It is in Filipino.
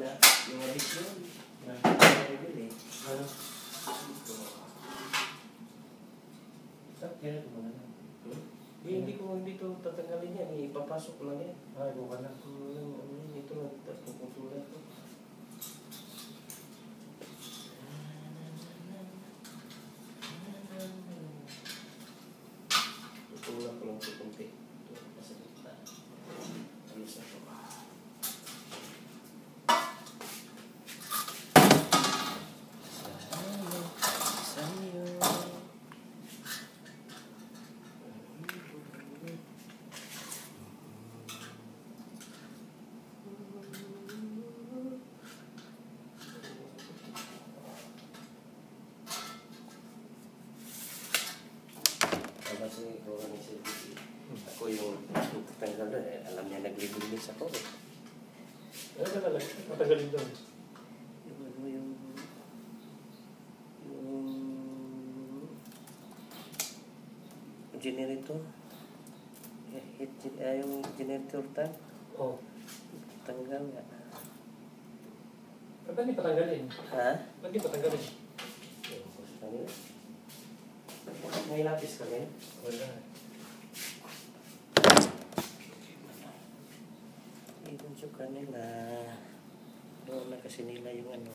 na yung abis yun. Ano? Kaya ito mo na. Hindi to tatanggalin yan. Ipapasok lang yan. Ay, buka na. Ito lang. Puputulan ko. Putulan ko lang ito kunti. Ito, masakit na. Ayos na ito. Kasi ako yung tanggal doon eh. Alam niya naglilinis ako eh. Ano ka talaga? Matagalin doon. Yung generator. Yung generator tank. Oo. Tanggal nga. Ba't hindi patanggalin? Ha? Ba't hindi patanggalin? May lapis ka rin? Wala. Ibon siya kanila. Doon na kasi nila yung ano.